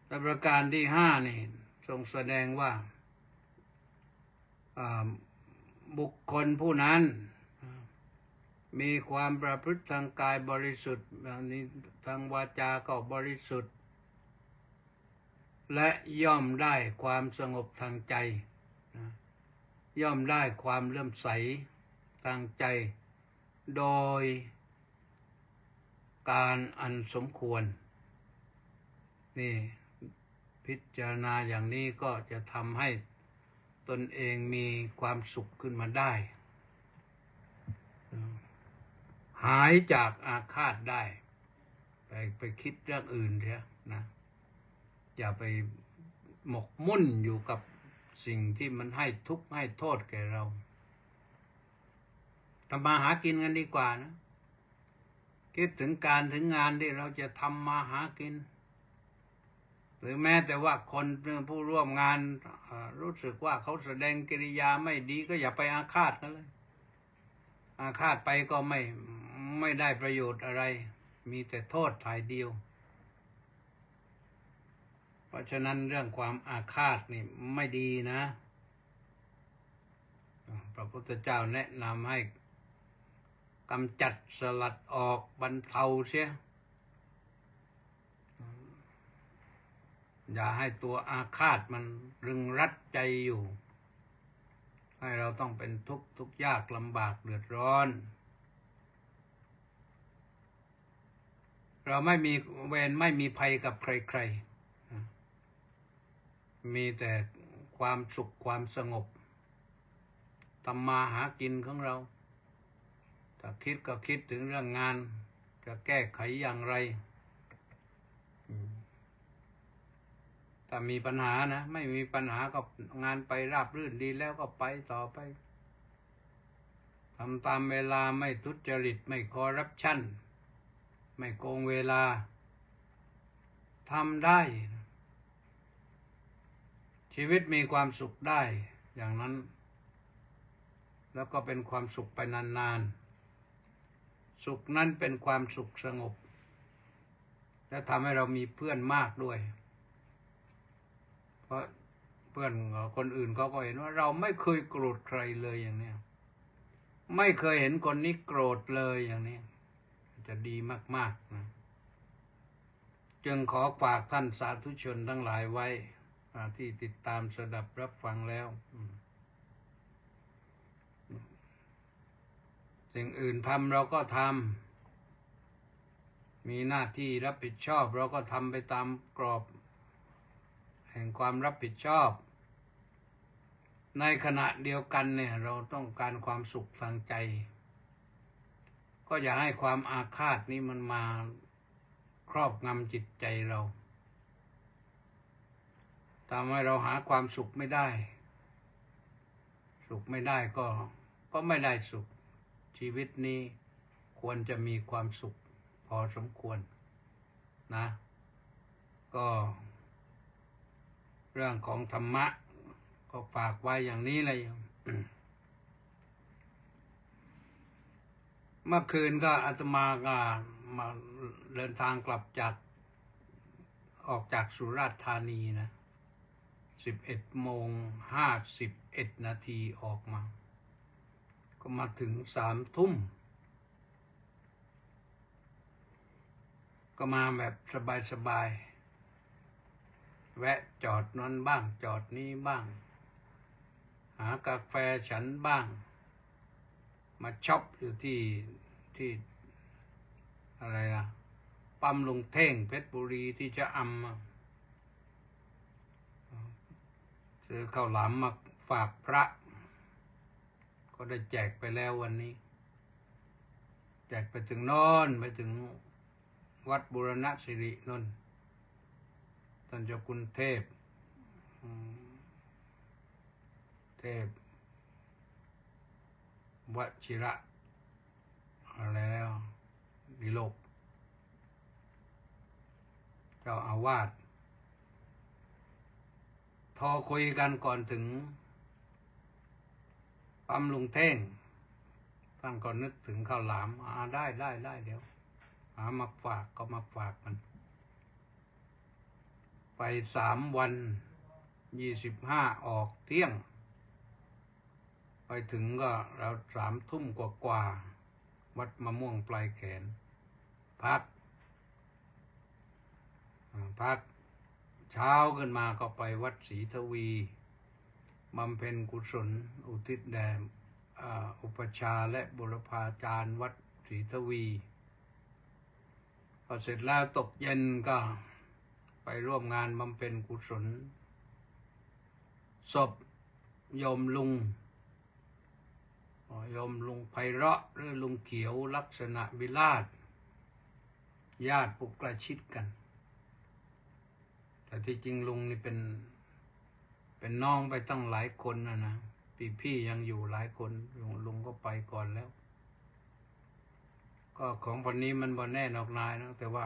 และประการที่5นี่ทรงแสดงว่าบุคคลผู้นั้นมีความประพฤติทางกายบริสุทธิ์นี้ทางวาจาก็บริสุทธิ์และย่อมได้ความสงบทางใจย่อมได้ความเลื่อมใสทางใจโดยการอันสมควรนี่พิจารณาอย่างนี้ก็จะทำให้ตนเองมีความสุขขึ้นมาได้หายจากอาฆาตได้ไปคิดเรื่องอื่นเถอะนะอย่าไปหมกมุ่นอยู่กับสิ่งที่มันให้ทุกข์ให้โทษแก่เราทำมาหากินกันดีกว่านะคิดถึงการถึงงานที่เราจะทำมาหากินหรือแม้แต่ว่าคนผู้ร่วมงานรู้สึกว่าเขาแสดงกิริยาไม่ดีก็อย่าไปอาฆาตกันเลยอาฆาตไปก็ไม่ได้ประโยชน์อะไรมีแต่โทษถ่ายเดียวเพราะฉะนั้นเรื่องความอาฆาตนี่ไม่ดีนะพระพุทธเจ้าแนะนำให้กำจัดสลัดออกบรรเทาเสียอย่าให้ตัวอาฆาตมันรึงรัดใจอยู่ให้เราต้องเป็นทุกข์ยากลำบากเดือดร้อนเราไม่มีเวรไม่มีภัยกับใครๆมีแต่ความสุขความสงบทำมาหากินของเราถ้าคิดก็คิดถึงเรื่องงานจะแก้ไขอย่างไรถ้ามีปัญหานะไม่มีปัญหาก็งานไปราบรื่นดีแล้วก็ไปต่อไปทำตามเวลาไม่ทุจริตไม่คอร์รัปชันไม่โกงเวลาทำได้ชีวิตมีความสุขได้อย่างนั้นแล้วก็เป็นความสุขไปนานๆสุขนั้นเป็นความสุขสงบและทำให้เรามีเพื่อนมากด้วยเพราะเพื่อนคนอื่นเขาก็เห็นว่าเราไม่เคยโกรธใครเลยอย่างนี้ไม่เคยเห็นคนนี้โกรธเลยอย่างนี้จะดีมากๆนะจึงขอฝากท่านสาธุชนทั้งหลายไว้ที่ติดตามสดับรับฟังแล้วสิ่งอื่นทำเราก็ทำมีหน้าที่รับผิดชอบเราก็ทำไปตามกรอบแห่งความรับผิดชอบในขณะเดียวกันเนี่ยเราต้องการความสุขทางใจก็อย่าให้ความอาฆาตนี้มันมาครอบงำจิตใจเราทำให้เราหาความสุขไม่ได้สุขไม่ได้ก็ไม่ได้สุขชีวิตนี้ควรจะมีความสุขพอสมควรนะก็เรื่องของธรรมะก็ฝากไว้อย่างนี้เลยเมื่อคืนก็อาตมาก็มาเดินทางกลับออกจากสุราษฎร์ธานีนะ11:51 นาทีออกมาก็มาถึง3 ทุ่มก็มาแบบสบายๆแวะจอดนั้นบ้างจอดนี้บ้างหากาแฟฉันบ้างมาช็อปอยู่ที่อะไรนะปั๊มลุงเท่งเพชรบุรีที่จะซื้อข้าวหลามมาฝากพระก็ได้แจกไปแล้ววันนี้แจกไปถึงโน่นไปถึงวัดบูรณสิรินนท์ท่านเจ้าคุณเทพวชิระอะไรแล้วดิโลกเจ้าอาวาส โทรคุยกันก่อนถึงปั๊มลุงเท่งท่านก็นึกถึงข้าวหลามได้เดี๋ยวหามาฝากก็มาฝากมันไป3 วัน25ออกเที่ยงไปถึงก็เรา3 ทุ่มกว่าวัดมะม่วงปลายแขนพักเช้าขึ้นมาก็ไปวัดศรีทวีบำเพ็ญกุศลอุทิศแด่อุปชาและบุรพาจารย์วัดศรีทวีพอเสร็จแล้วตกเย็นก็ไปร่วมงานบำเพ็ญกุศลศพโยมลุงไพเราะหรือลุงเขียวลักษณะวิราชญาติปุกใกล้ชิดกันแต่ที่จริงลุงนี่เป็นน้องไปตั้งหลายคนนะพี่ยังอยู่หลายคนลุงก็ไปก่อนแล้วก็ของวันนี้มันบ่แน่นอกนายนะแต่ว่า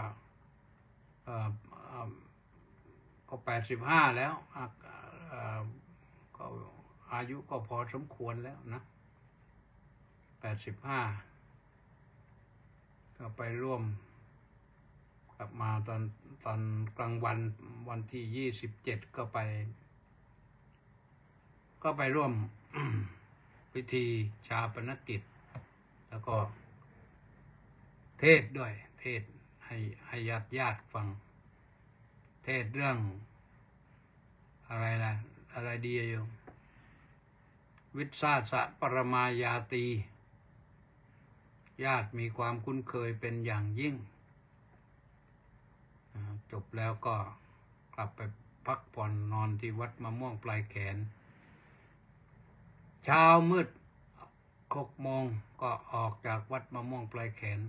ก็85แล้วก็อายุก็พอสมควรแล้วนะ85ก็ไปร่วมกลับมาตอนกลางวันที่27ก็ไปร่วม พิธีชาปนกิจแล้วก็เทศด้วยเทศให้ญาติฟังเทศเรื่องอะไรดีอยู่วิสาสะปรมายาตีญาติมีความคุ้นเคยเป็นอย่างยิ่งจบแล้วก็กลับไปพักผ่อนนอนที่วัดมะม่วงปลายแขนเช้ามืด6 โมงก็ออกจากวัดมะม่วงปลายแขน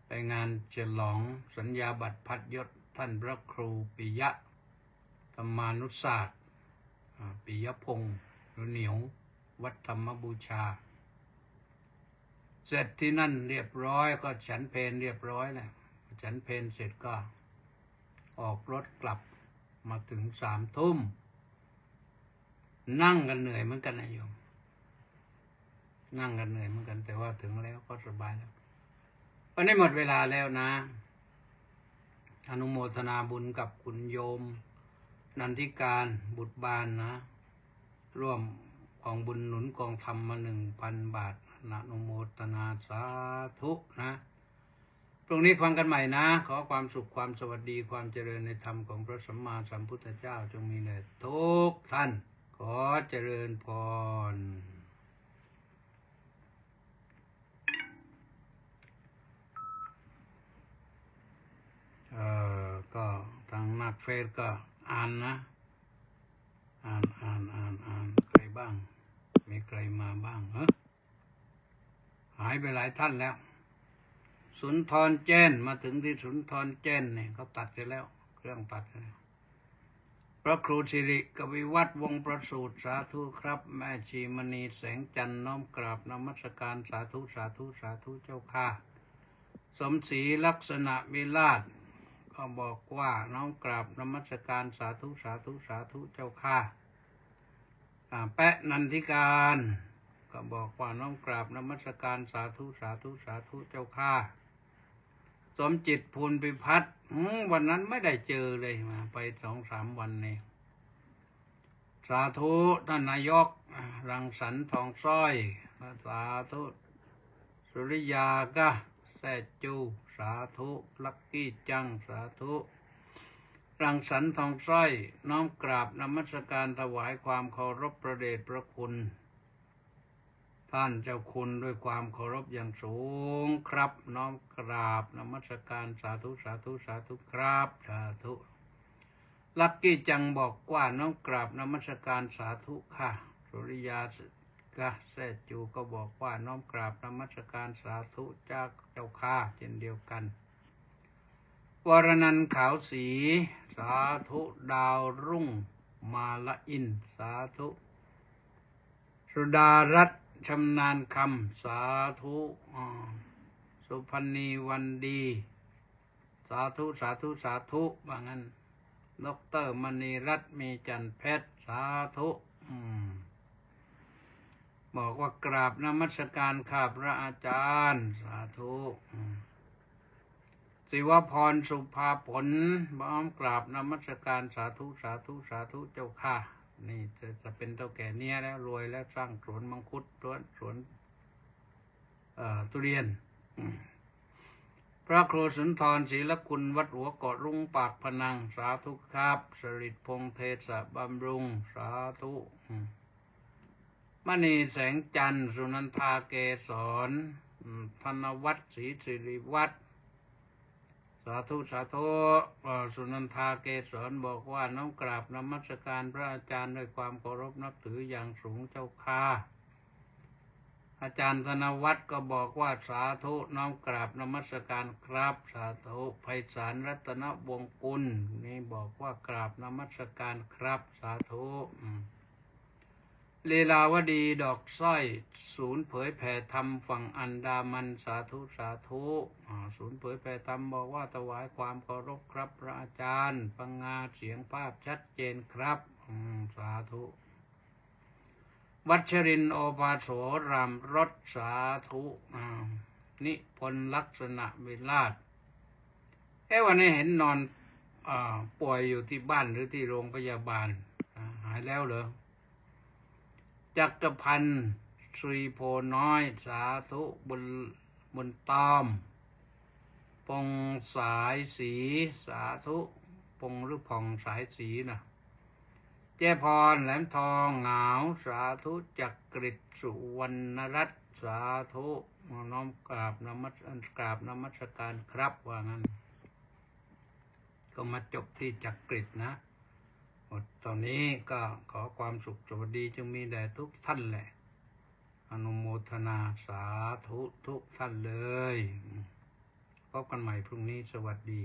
ไปงานฉลองสัญญาบัตรพัดยศท่านพระครูปิยะธรรมานุศาสตร์ปิยพงษ์หรือเหนียววัดธรรมบูชาเสร็จที่นั่นเรียบร้อยก็ฉันเพลเรียบร้อยแล้วฉันเพลเสร็จก็ออกรถกลับมาถึง3 ทุ่มนั่งกันเหนื่อยเหมือนกันนะโยมนั่งกันเหนื่อยเหมือนกันแต่ว่าถึงแล้วก็สบายแล้ววันนี้หมดเวลาแล้วนะอนุโมทนาบุญกับคุณโยมนันทิการบุตรบานนะร่วมกองบุญหนุนกองธรรมมา 1,000 บาทอนุโมทนาสาธุนะตรงนี้ฟังกันใหม่นะขอความสุขความสวัสดีความเจริญในธรรมของพระสัมมาสัมพุทธเจ้าจงมีแด่ทุกท่านขอเจริญพรก็ทางนักเฟซก็อ่านนะอ่านใครบ้างมีใครมาบ้างหายไปหลายท่านแล้วสุนทรแจ้นมาถึงที่สุนทรแจ้นเนี่ยเขาตัดไปแล้วเครื่องตัดแล้วพระครูสิริกวิวัฒน์วงศ์ประสูติสาธุครับแม่ชีมณีแสงจันทร์น้อมกราบนมัสการสาธุเจ้าค่ะสมศรีลักษณะวิราชก็บอกว่าน้อมกราบนมัสการสาธุเจ้าค่ะแปะนันทิการก็บอกว่าน้อมกราบนมัสการสาธุเจ้าค่ะสมจิตภูลพิพัฒน์วันนั้นไม่ได้เจอเลยมาไป2-3 วันนี่สาธุท่านนายกรังสรรค์ทองสร้อยสาธุสุริยากะแซ่จูสาธุลักกี้จังสาธุรังสรรค์ทองสร้อยน้อมกราบนมัสการถวายความเคารพพระเดชพระคุณท่านเจ้าคุณด้วยความเคารพอย่างสูงครับน้อมกราบนมัสการสาธุครับสาธุลักกี้จังบอกว่าน้อมกราบนมัสการสาธุค่ะสุริยากะแซ่จูก็บอกว่าน้อมกราบนมัสการสาธุเจ้าค่ะเช่นเดียวกันวรนันท์ขาวศรีสาธุดาวรุ่งมาละอินสาธุสุดารัตน์ชำนาญคำสาธุสุพรรณีวันดีสาธุว่างั้น ดร.มณีรัตน์มีจันทร์เพชรสาธุบอกว่ากราบนมัสการข้าพระอาจารย์สาธุศิวพรสุภาผลบ้อมกราบนมัสการสาธุสาธุสาธุเจ้าค่ะนี่จะเป็นเท่าแก่เนี้ยแล้วรวยแล้วสร้างสวนมังคุดสวนทุเรียนพระครูสุนทรศรีละคุณวัดหัวเกาะรุ้งปากพนังสาธุครับสริตพงษ์เทศบำรุงสาธุมณีแสงจันทร์สุนันทาเกศรธนวัฒน์ศรีสิริวัฒน์สาธุสาธุสุนันทาเกศรบอกว่าน้อมกราบนมัสการพระอาจารย์ด้วยความเคารพนับถืออย่างสูงเจ้าค่ะอาจารย์ธนวัฒน์ก็บอกว่าสาธุน้อมกราบนมัสการครับสาธุไพศาลรัตนวงศ์กุลนี่บอกว่ากราบนมัสการครับสาธุลีลาวดีดอกสร้อยศูนย์เผยแผ่ธรรมฝั่งอันดามันสาธุสาธุศูนย์เผยแผ่ธรรมบอกว่าถวายความเคารพครับพระอาจารย์ปังงาเสียงภาพชัดเจนครับสาธุวัชรินทร์โอภาโสรามรสสาธุนิพนธ์ลักษณะวิราชวันนี้เห็นนอนป่วยอยู่ที่บ้านหรือที่โรงพยาบาลหายแล้วเหรอจักรพันธ์สุริโพน้อยสาธุบุญตอมปงสายสีสาธุปงหรือผ่องสายสีนะเจพรแหลมทองเหงาสาธุจักริดสุวรรณรัตน์สาธุน้อมกราบนมัสการครับว่างั้นก็มาจบที่จักริดนะตอนนี้ก็ขอความสุขสวัสดีจงมีแด่ทุกท่านแหละอนุโมทนาสาธุทุกท่านเลยพบกันใหม่พรุ่งนี้สวัสดี